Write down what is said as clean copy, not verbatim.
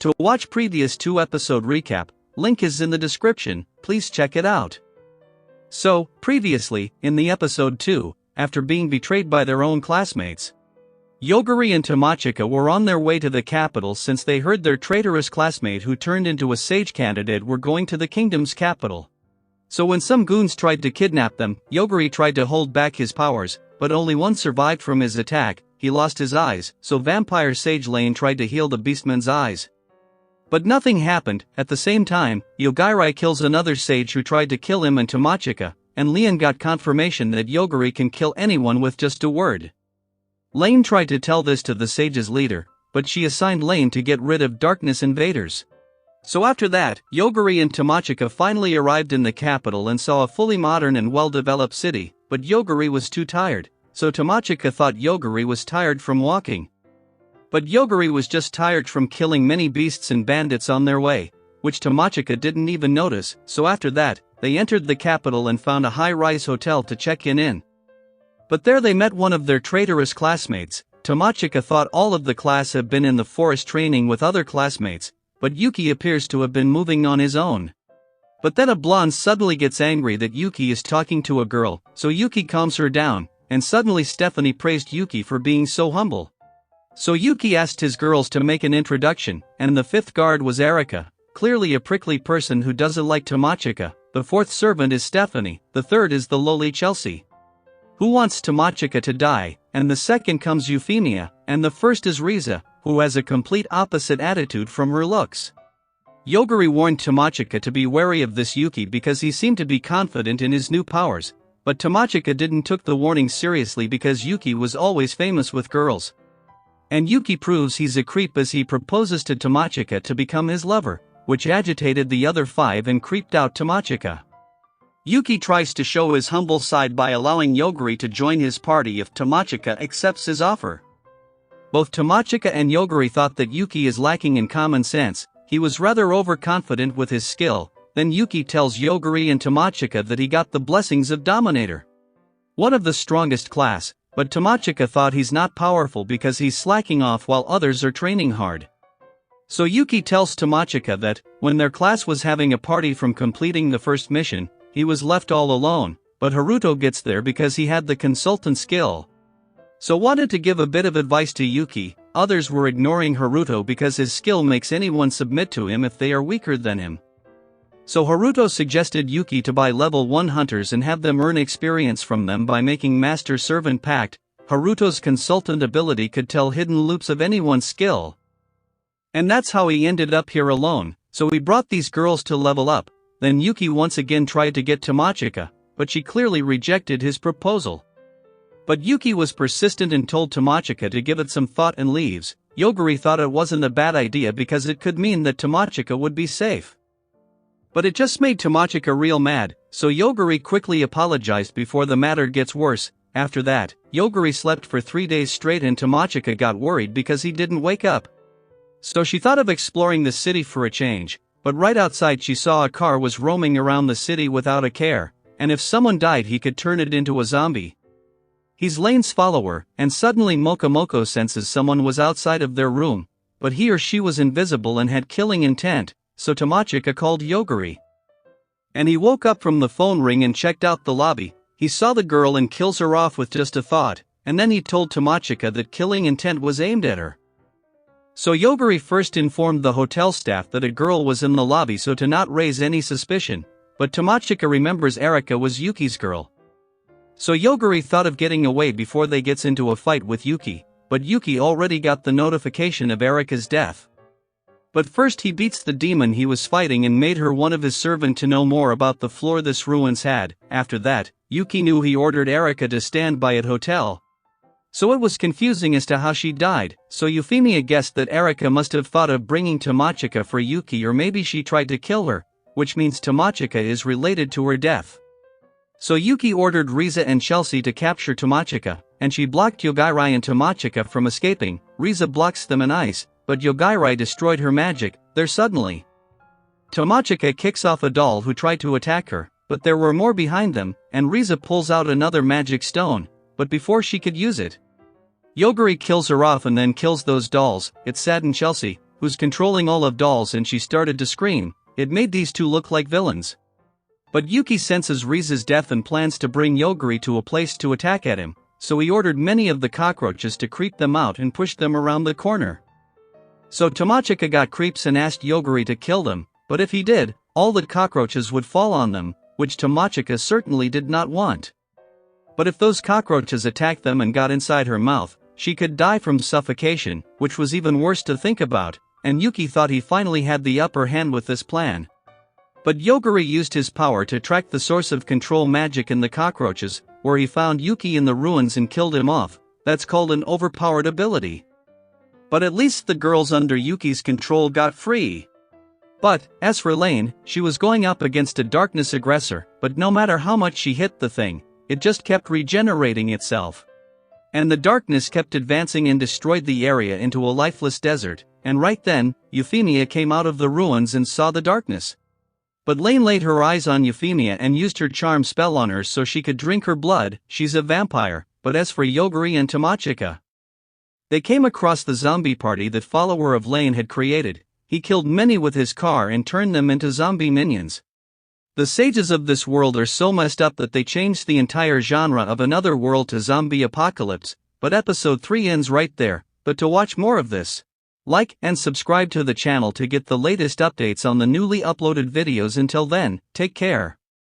To watch previous 2-episode recap, link is in the description, please check it out. So, previously, in the episode 2, after being betrayed by their own classmates, Yogiri and Tomochika were on their way to the capital since they heard their traitorous classmate who turned into a sage candidate were going to the kingdom's capital. So when some goons tried to kidnap them, Yogiri tried to hold back his powers, but only one survived from his attack. He lost his eyes, so vampire sage Lane tried to heal the beastman's eyes. But nothing happened. At the same time, Yogiri kills another sage who tried to kill him and Tomochika, and Leon got confirmation that Yogiri can kill anyone with just a word. Lane tried to tell this to the sage's leader, but she assigned Lane to get rid of darkness invaders. So after that, Yogiri and Tomochika finally arrived in the capital and saw a fully modern and well-developed city, but Yogiri was too tired, so Tomochika thought Yogiri was tired from walking. But Yogiri was just tired from killing many beasts and bandits on their way, which Tomochika didn't even notice, so after that, they entered the capital and found a high-rise hotel to check in. But there they met one of their traitorous classmates. Tomochika thought all of the class had been in the forest training with other classmates, but Yuki appears to have been moving on his own. But then a blonde suddenly gets angry that Yuki is talking to a girl, so Yuki calms her down, and suddenly Stephanie praised Yuki for being so humble. So Yuki asked his girls to make an introduction, and the fifth guard was Erika, clearly a prickly person who doesn't like Tomochika. The fourth servant is Stephanie, the third is the lowly Chelsea, who wants Tomochika to die, and the second comes Euphemia, and the first is Riza, who has a complete opposite attitude from her looks. Yogiri warned Tomochika to be wary of this Yuki because he seemed to be confident in his new powers, but Tomochika didn't took the warning seriously because Yuki was always famous with girls. And Yuki proves he's a creep as he proposes to Tomochika to become his lover, which agitated the other five and creeped out Tomochika. Yuki tries to show his humble side by allowing Yogiri to join his party if Tomochika accepts his offer. Both Tomochika and Yogiri thought that Yuki is lacking in common sense. He was rather overconfident with his skill. Then Yuki tells Yogiri and Tomochika that he got the blessings of Dominator, one of the strongest class, but Tomochika thought he's not powerful because he's slacking off while others are training hard. So Yuki tells Tomochika that, when their class was having a party from completing the first mission, he was left all alone, but Haruto gets there because he had the consultant skill. So wanted to give a bit of advice to Yuki. Others were ignoring Haruto because his skill makes anyone submit to him if they are weaker than him. So Haruto suggested Yuki to buy level 1 hunters and have them earn experience from them by making master-servant pact. Haruto's consultant ability could tell hidden loops of anyone's skill. And that's how he ended up here alone, so he brought these girls to level up. Then Yuki once again tried to get Tomochika, but she clearly rejected his proposal. But Yuki was persistent and told Tomochika to give it some thought and leaves. Yogiri thought it wasn't a bad idea because it could mean that Tomochika would be safe. But it just made Tomochika real mad, so Yogiri quickly apologized before the matter gets worse. After that, Yogiri slept for 3 days straight and Tomochika got worried because he didn't wake up. So she thought of exploring the city for a change. But right outside she saw a car was roaming around the city without a care, and if someone died he could turn it into a zombie. He's Lane's follower, and suddenly Mokomoko senses someone was outside of their room, but he or she was invisible and had killing intent, so Tomochika called Yogiri. And he woke up from the phone ring and checked out the lobby. He saw the girl and kills her off with just a thought, and then he told Tomochika that killing intent was aimed at her. So Yogiri first informed the hotel staff that a girl was in the lobby so to not raise any suspicion, but Tomochika remembers Erika was Yuki's girl. So Yogiri thought of getting away before they gets into a fight with Yuki, but Yuki already got the notification of Erika's death. But first he beats the demon he was fighting and made her one of his servant to know more about the floor this ruins had. After that, Yuki knew he ordered Erika to stand by at hotel. So it was confusing as to how she died, so Euphemia guessed that Erika must have thought of bringing Tomochika for Yuki, or maybe she tried to kill her, which means Tomochika is related to her death. So Yuki ordered Riza and Chelsea to capture Tomochika, and she blocked Yogiri and Tomochika from escaping. Riza blocks them in ice, but Yogiri destroyed her magic. There suddenly, Tomochika kicks off a doll who tried to attack her, but there were more behind them, and Riza pulls out another magic stone, but before she could use it, Yogiri kills her off and then kills those dolls. It saddened Chelsea, who's controlling all of dolls, and she started to scream. It made these two look like villains. But Yuki senses Rize's death and plans to bring Yogiri to a place to attack at him, so he ordered many of the cockroaches to creep them out and push them around the corner. So Tomochika got creeps and asked Yogiri to kill them, but if he did, all the cockroaches would fall on them, which Tomochika certainly did not want. But if those cockroaches attacked them and got inside her mouth, she could die from suffocation, which was even worse to think about, and Yuki thought he finally had the upper hand with this plan. But Yogiri used his power to track the source of control magic in the cockroaches, where he found Yuki in the ruins and killed him off. That's called an overpowered ability. But at least the girls under Yuki's control got free. But, as for Lane, she was going up against a darkness aggressor, but no matter how much she hit the thing, it just kept regenerating itself. And the darkness kept advancing and destroyed the area into a lifeless desert, and right then, Euphemia came out of the ruins and saw the darkness. But Lane laid her eyes on Euphemia and used her charm spell on her so she could drink her blood. She's a vampire. But as for Yogiri and Tomochika, they came across the zombie party that follower of Lane had created. He killed many with his car and turned them into zombie minions. The sages of this world are so messed up that they changed the entire genre of Another World to Zombie Apocalypse, but episode 3 ends right there. But to watch more of this, like and subscribe to the channel to get the latest updates on the newly uploaded videos. Until then, take care.